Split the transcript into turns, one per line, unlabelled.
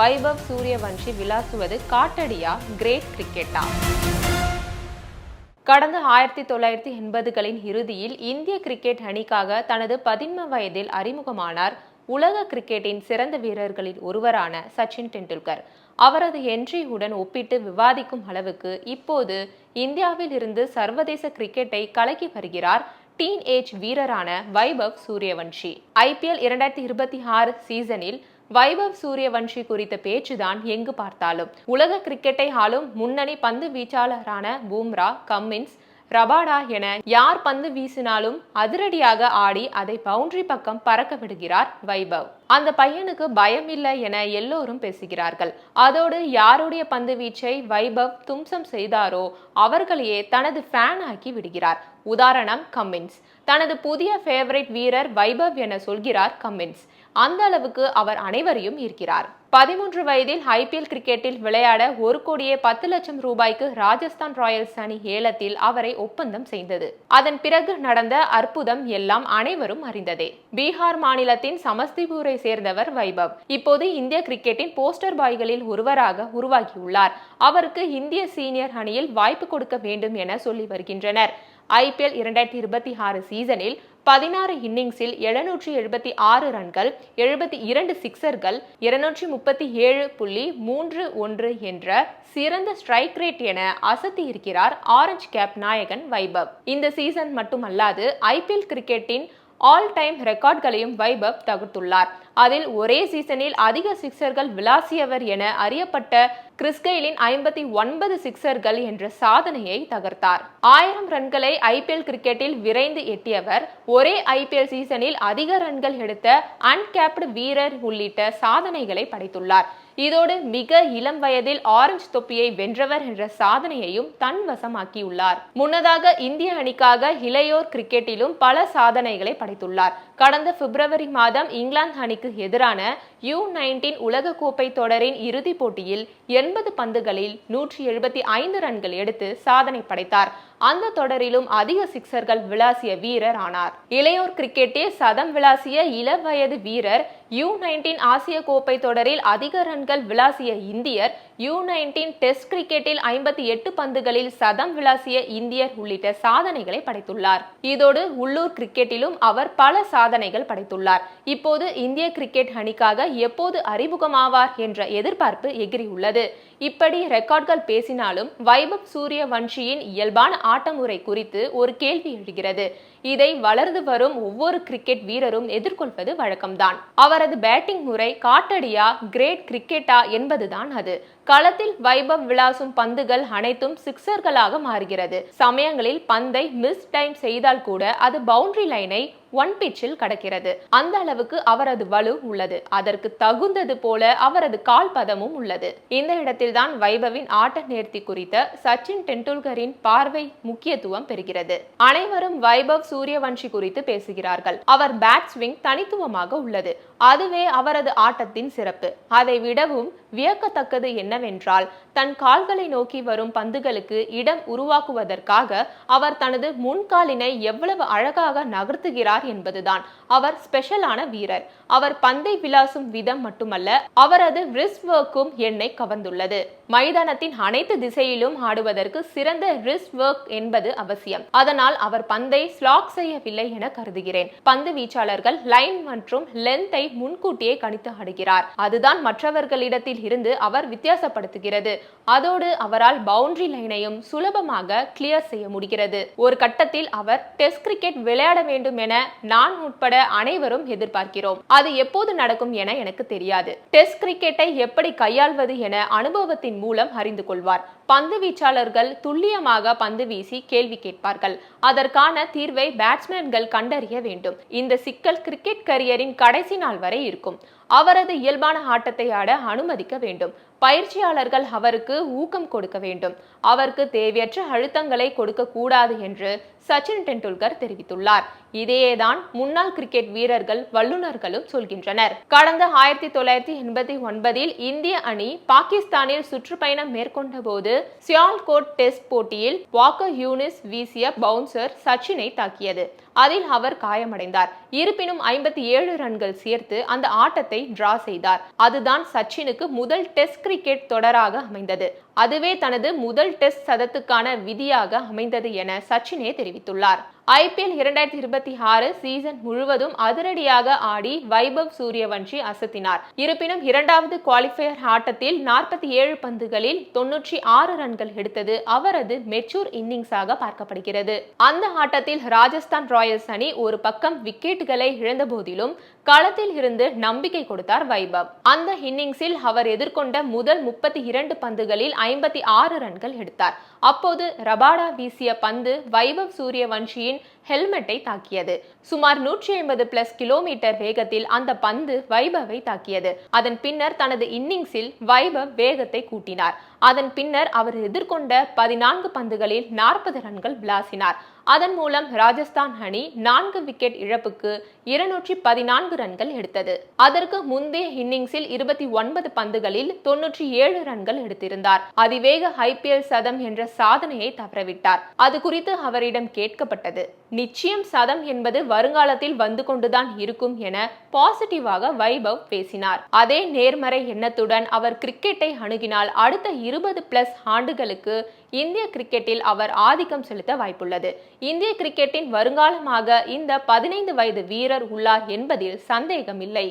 Vaibhav Suryavanshi விளாசுவது காட்டடியா, great கிரிக்கெட்டா? கடந்த 1980களின் இறுதியில் இந்திய கிரிக்கெட் அணிக்காக தனது 11 வயதில் அறிமுகமானார் உலக கிரிக்கெட்டின் சிறந்த வீரர்களில் ஒருவரான சச்சின் டெண்டுல்கர். அவரது என்ட்ரியுடன் ஒப்பிட்டு விவாதிக்கும் அளவுக்கு இப்போது இந்தியாவில் இருந்து சர்வதேச கிரிக்கெட்டை கலக்கி வருகிறார் டீன் ஏஜ் வீரரான வைபவ் சூரியவன்ஷி. IPL 2026 சீசனில் வைபவ் சூரியவன்ஷி குறித்த பேச்சுதான் எங்கு பார்த்தாலும். உலக கிரிக்கெட்டை ஆளும் முன்னணி பந்து வீச்சாளரான பும்ரா, கம்மின்ஸ், ரபாடா என யார் பந்து வீசினாலும் அதிரடியாக ஆடி அதை பவுண்டரி பக்கம் பறக்க விடுகிறார் வைபவ். அந்த பையனுக்கு பயம் இல்லை என எல்லோரும் பேசுகிறார்கள். அதோடு யாருடைய பந்து வீச்சை வைபவ் தும்சம் செய்தாரோ அவர்களையே தனது ஃபேன் ஆக்கி விடுகிறார். உதாரணம் கம்மின்ஸ். தனது புதிய ஃபேவரைட் வீரர் வைபவ் என சொல்கிறார் கம்மின்ஸ். அந்த அளவுக்கு அவர் அனைவரையும் ஈர்க்கிறார். 13 வயதில் IPL கிரிக்கெட்டில் விளையாட 1,10,00,000 ரூபாய்க்கு ராஜஸ்தான் ராயல்ஸ் அணி ஏலத்தில் அவரை ஒப்பந்தம் செய்தது. அதன் பிறகு நடந்த அற்புதம் எல்லாம் அனைவரும் அறிந்ததே. பீகார் மாநிலத்தின் சமஸ்திபூரை சேர்ந்தவர் வைபவ். இப்போது இந்திய கிரிக்கெட்டின் போஸ்டர் பாய்களில் ஒருவராக உருவாகியுள்ளார். அவருக்கு இந்திய சீனியர் அணியில் வாய்ப்பு கொடுக்க வேண்டும் என சொல்லி வருகின்றனர். IPL 2026 சீசனில் 16 இன்னிங்ஸில் 776 ரன்கள், 72 சிக்சர்கள், 237.31 என்ற சிறந்த ஸ்ட்ரைக் ரேட் என அசத்தி இருக்கிறார் ஆரஞ்சு கேப் நாயகன் வைபவ். இந்த சீசன் மட்டுமல்லாது IPL கிரிக்கெட்டின் ஆல் டைம் ரெக்கார்ட்களையும் வைபவ் தகர்த்துள்ளார். அதில் ஒரே சீசனில் அதிக சிக்சர்கள் விளாசியவர் என அறியப்பட்ட கிறிஸ் கெயிலின் 59 சிக்சர்கள் என்ற சாதனையை தகர்த்தார். 1000 ரன்களை IPL கிரிக்கெட்டில் விரைந்து எட்டியவர், ஒரே IPL சீசனில் அதிக ரன்கள் எடுத்த அன்கேப்டு வீரர் உள்ளிட்ட சாதனைகளை படைத்துள்ளார். இதோடு மிக இளம் வயதில் ஆரஞ்சு தொப்பியை வென்றவர் என்ற சாதனையையும் தன்வசமாக்கியுள்ளார். முன்னதாக இந்திய அணிக்காக இளையோர் கிரிக்கெட்டிலும் பல சாதனைகளை படைத்துள்ளார். கடந்த பிப்ரவரி மாதம் இங்கிலாந்து அணிக்கு எதிரான U19 உலகக்கோப்பை தொடரின் இறுதிப் போட்டியில் 80 பந்துகளில் 175 ரன்கள் எடுத்து சாதனை படைத்தார். அந்த தொடரிலும் அதிக சிக்சர்கள் விளாசிய வீரர் ஆனார். இளையோர் கிரிக்கெட்டில் சதம் விளாசிய இளவயது வீரர், U19 ஆசிய கோப்பை தொடரில் அதிக ரன்கள் விளாசிய இந்தியர், U19 டெஸ்ட் கிரிக்கெட்டில் 58 பந்துகளில் சதம் விளாசிய இந்தியர் உள்ளிட்ட சாதனைகளை படைத்துள்ளார். இதோடு உள்ளூர் கிரிக்கெட்டிலும் அவர் பல சாதனைகள் படைத்துள்ளார். இப்போது இந்திய கிரிக்கெட் அணிக்காக எப்போது அறிமுகமாவார் என்ற எதிர்பார்ப்பு எகிரியுள்ளது. இப்படி ரெக்கார்ட்கள் பேசினாலும் வைபவ் சூரியவன்ஷியின் இயல்பான ஆட்டமுறை குறித்து ஒரு கேள்வி எழுகிறது. இதை வளர்ந்து வரும் ஒவ்வொரு கிரிக்கெட் வீரரும் எதிர்கொள்வது வழக்கம்தான். அவரது பேட்டிங் முறை காட்டடியா, கிரேட் கிரிக்கெட்டா என்பதுதான் அது. களத்தில் வைபவ் விளாசும் பந்துகள் அனைத்தும் சிக்சர்களாக மாறுகிறது. சமயங்களில் பந்தை மிஸ் டைம் செய்தால் கூட அது பவுண்டரி லைனை ஒன் பிச்சில் கடக்கிறது. அந்த அளவுக்கு அவரது வலு உள்ளது. அதற்கு தகுந்தது போல அவரது கால் பதமும் உள்ளது. இந்த இடத்தில்தான் வைபவின் ஆட்ட நேர்த்தி குறித்த சச்சின் டெண்டுல்கரின் பார்வை முக்கியத்துவம் பெறுகிறது. அனைவரும் வைபவ் சூரியவன்ஷி குறித்து பேசுகிறார்கள். அவர் பேட் ஸ்விங் தனித்துவமாக உள்ளது. அதுவே அவரது ஆட்டத்தின் சிறப்பு. அதை விடவும் வியக்கத்தக்கது என்னவென்றால், தன் கால்களை நோக்கி வரும் பந்துகளுக்கு இடம் உருவாக்குவதற்காக அவர் தனது முன்காலினை எவ்வளவு அழகாக நகர்த்துகிறார் என்பதுதான். அவர் ஸ்பெஷலான வீரர். அவர் பந்தை விளாசும் விதம் மட்டுமல்ல, அவரது ரிஸ்ட் ஒர்க்கும் என்னை கவர்ந்துள்ளது. மைதானத்தின் அனைத்து திசையிலும் ஆடுவதற்கு சிறந்த ரிஸ்ட் ஒர்க் என்பது அவசியம். அதனால் அவர் பந்தை ஸ்லாக் செய்யவில்லை என கருதுகிறேன். பந்து வீச்சாளர்கள் லைன் மற்றும் லென்த்தை முன்கூட்டியே கணித்து ஆடுகிறார். அதுதான் மற்றவர்களிடத்தில் இருந்து அவர் வித்தியாசப்படுத்துகிறது. அதோடு அவரால் பவுண்டரி லைனையும் சுலபமாக கிளியர் செய்ய முடிகிறது. ஒரு கட்டத்தில் அவர் டெஸ்ட் கிரிக்கெட் விளையாட வேண்டும் என நான் உட்பட அனைவரும் எதிர்பார்க்கிறோம். அது எப்போது நடக்கும் என எனக்கு தெரியாது. டெஸ்ட் கிரிக்கெட்டை எப்படி கையாள்வது என அனுபவத்தின் மூலம் அறிந்து கொள்வார். பந்து வீச்சாளர்கள் துல்லியமாக பந்து வீசி கேள்வி கேட்பார்கள். அதற்கான தீர்வை பேட்ஸ்மேன்கள் கண்டறிய வேண்டும். இந்த சிக்கல் கிரிக்கெட் கரியரின் கடைசி நாள் வரை இருக்கும். அவரது இயல்பான ஆட்டத்தை ஆட அனுமதிக்க வேண்டும். பயிற்சியாளர்கள் அவருக்கு ஊக்கம் கொடுக்க வேண்டும். அவருக்கு தேவையற்ற அழுத்தங்களை கொடுக்க கூடாது என்று சச்சின் டெண்டுல்கர் தெரிவித்துள்ளார். இதையேதான் முன்னாள் கிரிக்கெட் வீரர்கள் வல்லுநர்களும் சொல்கின்றனர். கடந்த 1989 இந்திய அணி பாகிஸ்தானில் சுற்றுப்பயணம் மேற்கொண்ட போது சியால்கோட் டெஸ்ட் போட்டியில் வாக்கர் யூனிஸ் வீசிய பவுன்சர் சச்சினை தாக்கியது. அதில் அவர் காயமடைந்தார். இருப்பினும் 57 ரன்கள் சேர்த்து அந்த ஆட்டத்தை டிரா செய்தார். அதுதான் சச்சினுக்கு முதல் டெஸ்ட் கிரிக்கெட் தொடராக அமைந்தது. அதுவே தனது முதல் டெஸ்ட் சதத்துக்கான விதியாக அமைந்தது என சச்சினே தெரிவித்துள்ளார். IPL 2026 சீசன் முழுவதும் அதிரடியாக ஆடி வைபவ் சூரியவன்ஷி அசத்தினார். இருப்பினும் இரண்டாவது குவாலிஃபயர் ஆட்டத்தில் 47 பந்துகளில் 96 ரன்கள் எடுத்தது அவரது மெச்சூர் இன்னிங்ஸாக பார்க்கப்படுகிறது. அந்த ஆட்டத்தில் ராஜஸ்தான் ராயல்ஸ் அணி ஒரு பக்கம் விக்கெட்டுகளை இழந்த போதிலும் களத்தில் இருந்து நம்பிக்கை கொடுத்தார் வைபவ். அந்த இன்னிங்ஸில் அவர் எதிர்கொண்ட முதல் 32 பந்துகளில் 56 ரன்கள் எடுத்தார். அப்போது ரபாடா வீசிய பந்து வைபவ் சூரியவன்ஷியின் ஹெல்மெட்டை தாக்கியது. சுமார் 150+ கிலோமீட்டர் வேகத்தில் அந்த பந்து வைபவை தாக்கியது. அதன் பின்னர் தனது இன்னிங்ஸில் வைபவ் வேகத்தை கூட்டினார். அதன் பின்னர் அவர் எதிர்கொண்ட 14 பந்துகளில் 40 ரன்கள் விளாசினார். அதன் மூலம் ராஜஸ்தான் அணி 4 விக்கெட் இழப்புக்கு 214 ரன்கள் எடுத்தது. அதற்கு முந்தைய இன்னிங்ஸில் 29 பந்துகளில் 97 ரன்கள் எடுத்திருந்தார். அதிவேக IPL சதம் என்ற சாதனையை தவறவிட்டார். அது குறித்து அவரிடம் கேட்கப்பட்டது. நிச்சயம் சதம் என்பது வருங்காலத்தில் வந்து கொண்டுதான் இருக்கும் என பாசிட்டிவாக வைபவ் பேசினார். அதே நேர்மறை எண்ணத்துடன் அவர் கிரிக்கெட்டை அணுகினால் அடுத்த 20+ ஆண்டுகளுக்கு இந்திய கிரிக்கெட்டில் அவர் ஆதிக்கம் செலுத்த வாய்ப்புள்ளது. இந்திய கிரிக்கெட்டின் வருங்காலமாக இந்த 15 வயது வீரர் உள்ளார் என்பதில் சந்தேகமில்லை.